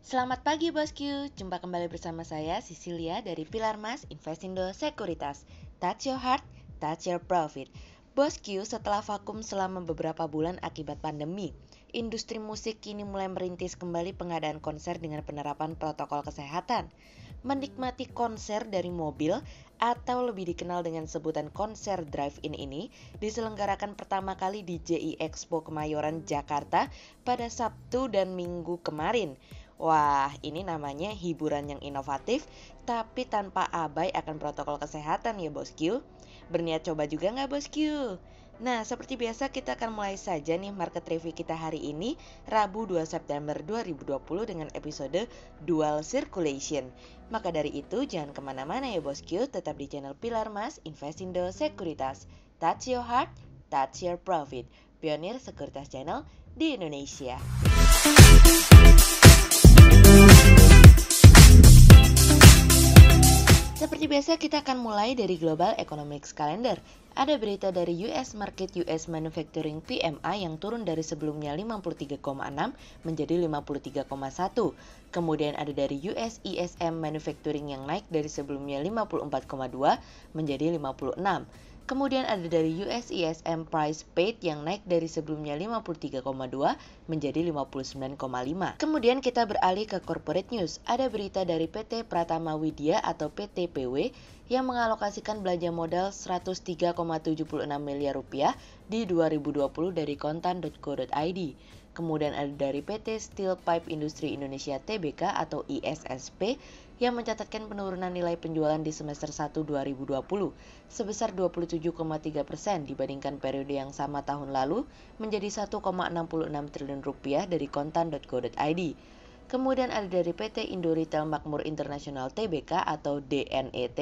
Selamat pagi bosku, jumpa kembali bersama saya Cecilia dari Pilar Mas Investindo Sekuritas. Touch your heart, touch your profit. Bosku, setelah vakum selama beberapa bulan akibat pandemi, industri musik kini mulai merintis kembali pengadaan konser dengan penerapan protokol kesehatan. Menikmati konser dari mobil atau lebih dikenal dengan sebutan konser drive-in ini diselenggarakan pertama kali di JI Expo Kemayoran, Jakarta pada Sabtu dan Minggu kemarin. Wah, ini namanya hiburan yang inovatif tapi tanpa abai akan protokol kesehatan ya bosku. Berniat coba juga nggak bosku? Nah, seperti biasa kita akan mulai saja nih market review kita hari ini, Rabu 2 September 2020 dengan episode Dual Circulation. Maka dari itu jangan kemana-mana ya bosku, tetap di channel Pilar Mas Investindo Sekuritas. Touch your heart, touch your profit. Pionir Sekuritas Channel di Indonesia. Seperti biasa kita akan mulai dari Global Economics Calendar. Ada berita dari US Market US Manufacturing PMI yang turun dari sebelumnya 53,6 menjadi 53,1. Kemudian ada dari US ISM Manufacturing yang naik dari sebelumnya 54,2 menjadi 56. Kemudian ada dari US ISM Price Paid yang naik dari sebelumnya 53,2 menjadi 59,5. Kemudian kita beralih ke corporate news. Ada berita dari PT Pratama Widya atau PT PW yang mengalokasikan belanja modal 103,76 miliar rupiah di 2020 dari kontan.co.id. Kemudian ada dari PT Steel Pipe Industri Indonesia Tbk atau ISSP yang mencatatkan penurunan nilai penjualan di semester 1 2020 sebesar 27,3% dibandingkan periode yang sama tahun lalu menjadi 1,66 triliun rupiah dari kontan.co.id. Kemudian ada dari PT Indo Retail Makmur Internasional Tbk atau DNET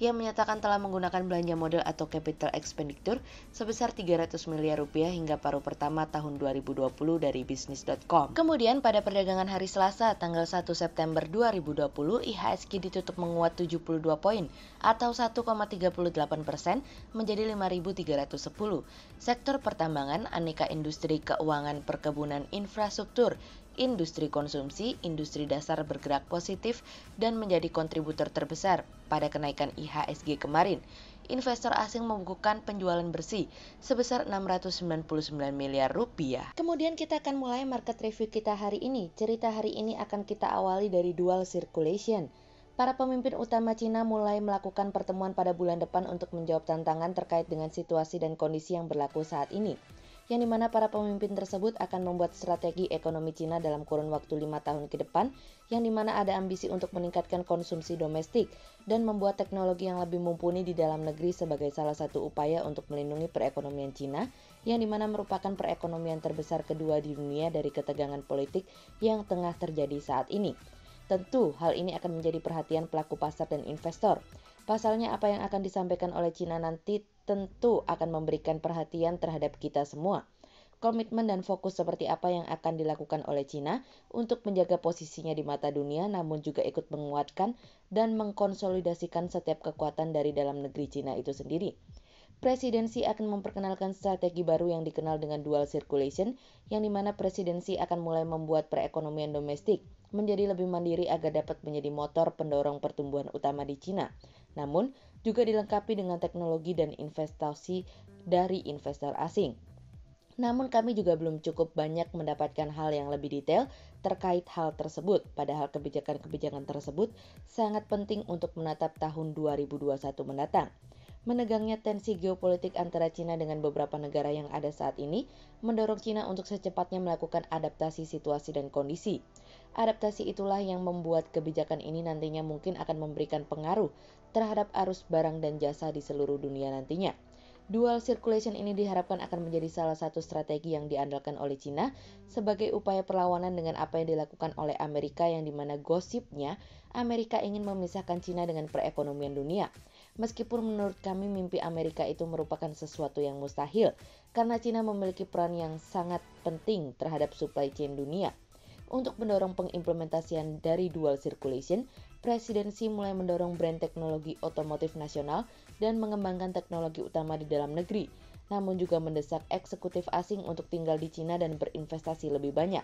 yang menyatakan telah menggunakan belanja modal atau capital expenditure sebesar 300 miliar rupiah hingga paruh pertama tahun 2020 dari bisnis.com. Kemudian pada perdagangan hari Selasa tanggal 1 September 2020 IHSG ditutup menguat 72 poin atau 1,38% menjadi 5.310. Sektor pertambangan, aneka industri keuangan, perkebunan, infrastruktur, industri konsumsi, industri dasar bergerak positif dan menjadi kontributor terbesar pada kenaikan IHSG kemarin. Investor asing membukukan penjualan bersih sebesar 699 miliar rupiah. Kemudian kita akan mulai market review kita hari ini. Cerita hari ini akan kita awali dari dual circulation. Para pemimpin utama Cina mulai melakukan pertemuan pada bulan depan untuk menjawab tantangan terkait dengan situasi dan kondisi yang berlaku saat ini, yang dimana para pemimpin tersebut akan membuat strategi ekonomi Cina dalam kurun waktu 5 tahun ke depan, yang dimana ada ambisi untuk meningkatkan konsumsi domestik dan membuat teknologi yang lebih mumpuni di dalam negeri sebagai salah satu upaya untuk melindungi perekonomian Cina, yang dimana merupakan perekonomian terbesar kedua di dunia dari ketegangan politik yang tengah terjadi saat ini. Tentu hal ini akan menjadi perhatian pelaku pasar dan investor. Pasalnya apa yang akan disampaikan oleh Cina nanti tentu akan memberikan perhatian terhadap kita semua. Komitmen dan fokus seperti apa yang akan dilakukan oleh Cina untuk menjaga posisinya di mata dunia, namun juga ikut menguatkan dan mengkonsolidasikan setiap kekuatan dari dalam negeri Cina itu sendiri. Presidensi akan memperkenalkan strategi baru yang dikenal dengan dual circulation, yang dimana presidensi akan mulai membuat perekonomian domestik menjadi lebih mandiri agar dapat menjadi motor pendorong pertumbuhan utama di Cina. Namun, juga dilengkapi dengan teknologi dan investasi dari investor asing. Namun kami juga belum cukup banyak mendapatkan hal yang lebih detail terkait hal tersebut, padahal kebijakan-kebijakan tersebut sangat penting untuk menatap tahun 2021 mendatang. Menegangnya tensi geopolitik antara Cina dengan beberapa negara yang ada saat ini mendorong Cina untuk secepatnya melakukan adaptasi situasi dan kondisi. Adaptasi itulah yang membuat kebijakan ini nantinya mungkin akan memberikan pengaruh terhadap arus barang dan jasa di seluruh dunia nantinya. Dual circulation ini diharapkan akan menjadi salah satu strategi yang diandalkan oleh Cina sebagai upaya perlawanan dengan apa yang dilakukan oleh Amerika, yang dimana gosipnya Amerika ingin memisahkan Cina dengan perekonomian dunia. Meskipun menurut kami mimpi Amerika itu merupakan sesuatu yang mustahil, karena Cina memiliki peran yang sangat penting terhadap supply chain dunia. Untuk mendorong pengimplementasian dari dual circulation, presidensi mulai mendorong brand teknologi otomotif nasional dan mengembangkan teknologi utama di dalam negeri, namun juga mendesak eksekutif asing untuk tinggal di Cina dan berinvestasi lebih banyak.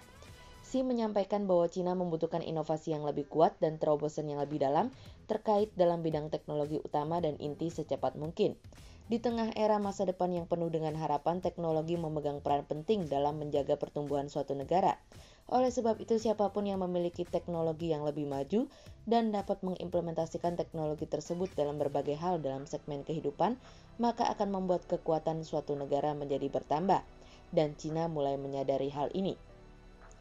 Xi menyampaikan bahwa Cina membutuhkan inovasi yang lebih kuat dan terobosan yang lebih dalam terkait dalam bidang teknologi utama dan inti secepat mungkin. Di tengah era masa depan yang penuh dengan harapan, teknologi memegang peran penting dalam menjaga pertumbuhan suatu negara. Oleh sebab itu, siapapun yang memiliki teknologi yang lebih maju dan dapat mengimplementasikan teknologi tersebut dalam berbagai hal dalam segmen kehidupan, maka akan membuat kekuatan suatu negara menjadi bertambah. Dan Cina mulai menyadari hal ini.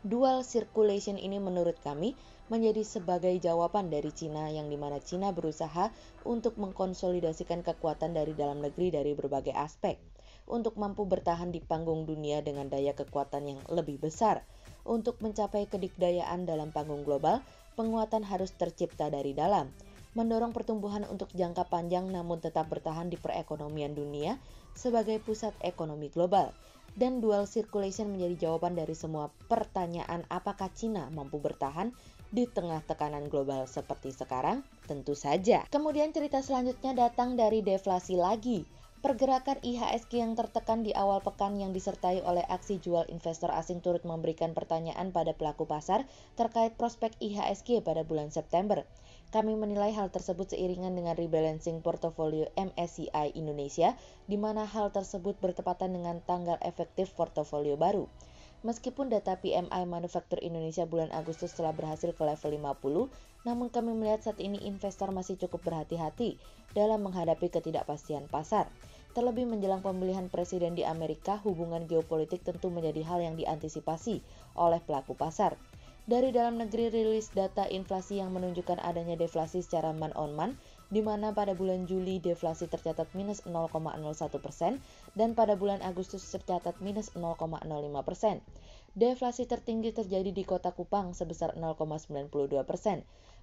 Dual circulation ini menurut kami menjadi sebagai jawaban dari Cina yang dimana Cina berusaha untuk mengkonsolidasikan kekuatan dari dalam negeri dari berbagai aspek untuk mampu bertahan di panggung dunia dengan daya kekuatan yang lebih besar. Untuk mencapai kedikdayaan dalam panggung global, penguatan harus tercipta dari dalam, mendorong pertumbuhan untuk jangka panjang namun tetap bertahan di perekonomian dunia sebagai pusat ekonomi global. Dan dual circulation menjadi jawaban dari semua pertanyaan apakah Cina mampu bertahan di tengah tekanan global seperti sekarang? Tentu saja. Kemudian cerita selanjutnya datang dari deflasi lagi. Pergerakan IHSG yang tertekan di awal pekan yang disertai oleh aksi jual investor asing turut memberikan pertanyaan pada pelaku pasar terkait prospek IHSG pada bulan September. Kami menilai hal tersebut seiringan dengan rebalancing portofolio MSCI Indonesia, di mana hal tersebut bertepatan dengan tanggal efektif portofolio baru. Meskipun data PMI Manufaktur Indonesia bulan Agustus telah berhasil ke level 50, namun kami melihat saat ini investor masih cukup berhati-hati dalam menghadapi ketidakpastian pasar. Terlebih menjelang pemilihan presiden di Amerika, hubungan geopolitik tentu menjadi hal yang diantisipasi oleh pelaku pasar. Dari dalam negeri rilis data inflasi yang menunjukkan adanya deflasi secara month-on-month, di mana pada bulan Juli deflasi tercatat minus 0,01% dan pada bulan Agustus tercatat minus 0,05%. Deflasi tertinggi terjadi di Kota Kupang sebesar 0,92%.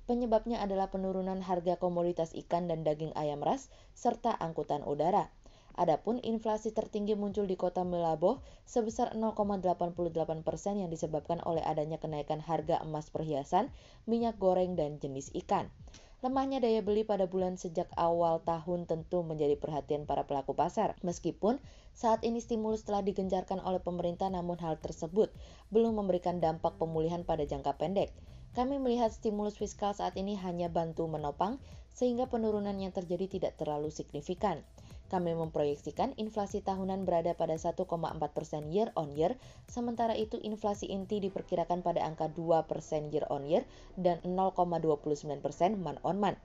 Penyebabnya adalah penurunan harga komoditas ikan dan daging ayam ras serta angkutan udara. Adapun inflasi tertinggi muncul di Kota Meulaboh sebesar 0,88% yang disebabkan oleh adanya kenaikan harga emas perhiasan, minyak goreng, dan jenis ikan. Lemahnya daya beli pada bulan sejak awal tahun tentu menjadi perhatian para pelaku pasar. Meskipun saat ini stimulus telah digencarkan oleh pemerintah, namun hal tersebut belum memberikan dampak pemulihan pada jangka pendek. Kami melihat stimulus fiskal saat ini hanya bantu menopang, sehingga penurunan yang terjadi tidak terlalu signifikan. Kami memproyeksikan inflasi tahunan berada pada 1,4% year on year, sementara itu inflasi inti diperkirakan pada angka 2% year on year dan 0,29% month on month.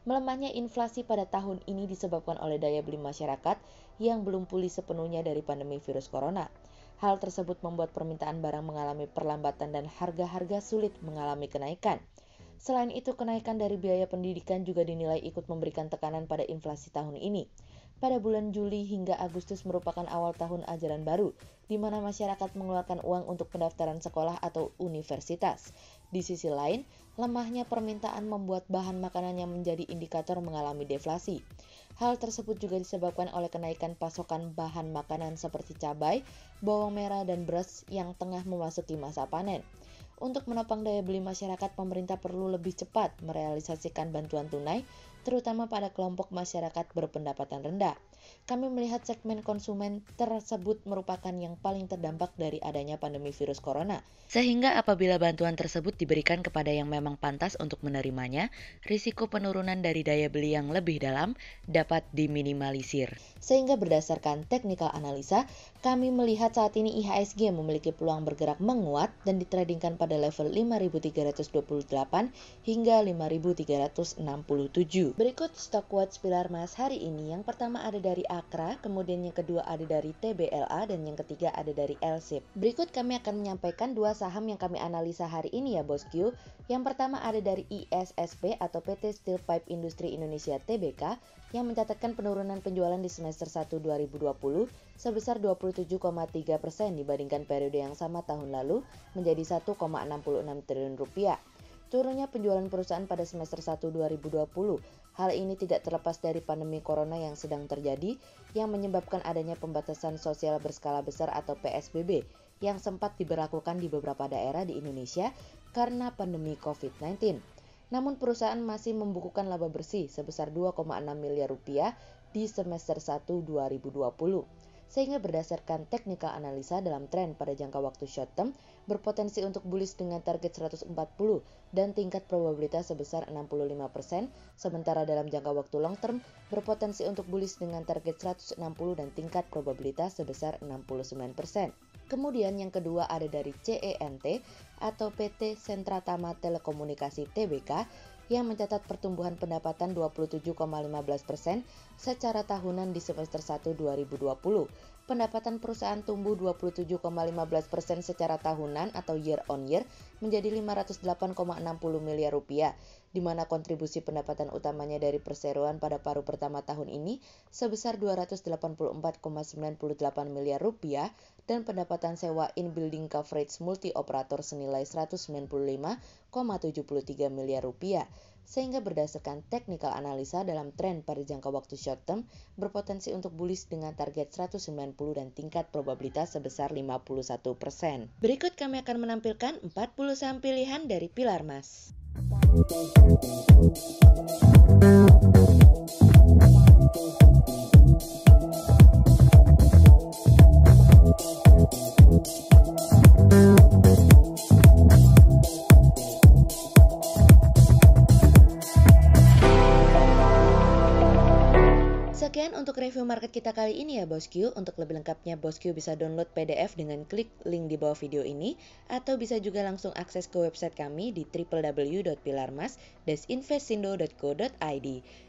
Melemahnya inflasi pada tahun ini disebabkan oleh daya beli masyarakat yang belum pulih sepenuhnya dari pandemi virus corona. Hal tersebut membuat permintaan barang mengalami perlambatan dan harga-harga sulit mengalami kenaikan. Selain itu, kenaikan dari biaya pendidikan juga dinilai ikut memberikan tekanan pada inflasi tahun ini. Pada bulan Juli hingga Agustus merupakan awal tahun ajaran baru, di mana masyarakat mengeluarkan uang untuk pendaftaran sekolah atau universitas. Di sisi lain, lemahnya permintaan membuat bahan makanan yang menjadi indikator mengalami deflasi. Hal tersebut juga disebabkan oleh kenaikan pasokan bahan makanan seperti cabai, bawang merah, dan beras yang tengah memasuki masa panen. Untuk menopang daya beli masyarakat, pemerintah perlu lebih cepat merealisasikan bantuan tunai, terutama pada kelompok masyarakat berpendapatan rendah. Kami melihat segmen konsumen tersebut merupakan yang paling terdampak dari adanya pandemi virus corona. Sehingga apabila bantuan tersebut diberikan kepada yang memang pantas untuk menerimanya, risiko penurunan dari daya beli yang lebih dalam dapat diminimalisir. Sehingga berdasarkan technical analisa, kami melihat saat ini IHSG memiliki peluang bergerak menguat dan ditradingkan pada level 5.328 hingga 5.367. Berikut stock watch pilar emas hari ini. Yang pertama ada dari Akra, kemudian yang kedua ada dari TBLA, dan yang ketiga ada dari LSIP. Berikut kami akan menyampaikan dua saham yang kami analisa hari ini ya bosku. Yang pertama ada dari ISSP atau PT Steel Pipe Industri Indonesia Tbk yang mencatatkan penurunan penjualan di semester 1 2020 sebesar 27,3% dibandingkan periode yang sama tahun lalu menjadi 1,66 triliun rupiah. Turunnya penjualan perusahaan pada semester 1 2020. Hal ini tidak terlepas dari pandemi corona yang sedang terjadi yang menyebabkan adanya pembatasan sosial berskala besar atau PSBB yang sempat diberlakukan di beberapa daerah di Indonesia karena pandemi COVID-19. Namun perusahaan masih membukukan laba bersih sebesar 2,6 miliar rupiah di semester 1 2020. Sehingga berdasarkan technical analisa dalam tren pada jangka waktu short term, berpotensi untuk bullish dengan target 140 dan tingkat probabilitas sebesar 65%, sementara dalam jangka waktu long term berpotensi untuk bullish dengan target 160 dan tingkat probabilitas sebesar 69%. Kemudian yang kedua ada dari CENT atau PT Sentra-Tama Telekomunikasi Tbk yang mencatat pertumbuhan pendapatan 27,15% secara tahunan di semester 1 2020. Pendapatan perusahaan tumbuh 27,15% secara tahunan atau year on year menjadi 508,60 miliar rupiah, di mana kontribusi pendapatan utamanya dari perseroan pada paruh pertama tahun ini sebesar 284,98 miliar rupiah dan pendapatan sewa in-building coverage multi-operator senilai 195,73 miliar rupiah. Sehingga berdasarkan technical analisa dalam tren pada jangka waktu short term berpotensi untuk bullish dengan target 190 dan tingkat probabilitas sebesar 51%. Berikut kami akan menampilkan 40 saham pilihan dari Pilar Mas. Sekian untuk review market kita kali ini ya Bosku. Untuk lebih lengkapnya Bosku bisa download PDF dengan klik link di bawah video ini atau bisa juga langsung akses ke website kami di www.pilarmas-investindo.co.id.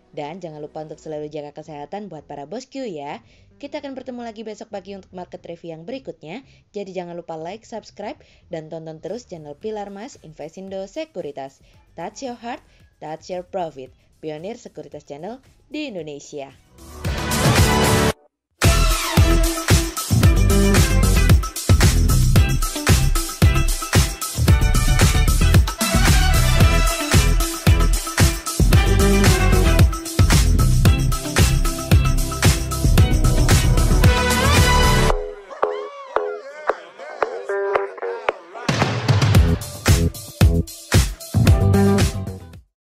Dan jangan lupa untuk selalu jaga kesehatan buat para Bosku ya. Kita akan bertemu lagi besok pagi untuk market review yang berikutnya. Jadi jangan lupa like, subscribe, dan tonton terus channel Pilar Mas Investindo Sekuritas. Touch your heart, touch your profit. Pionir Sekuritas Channel di Indonesia.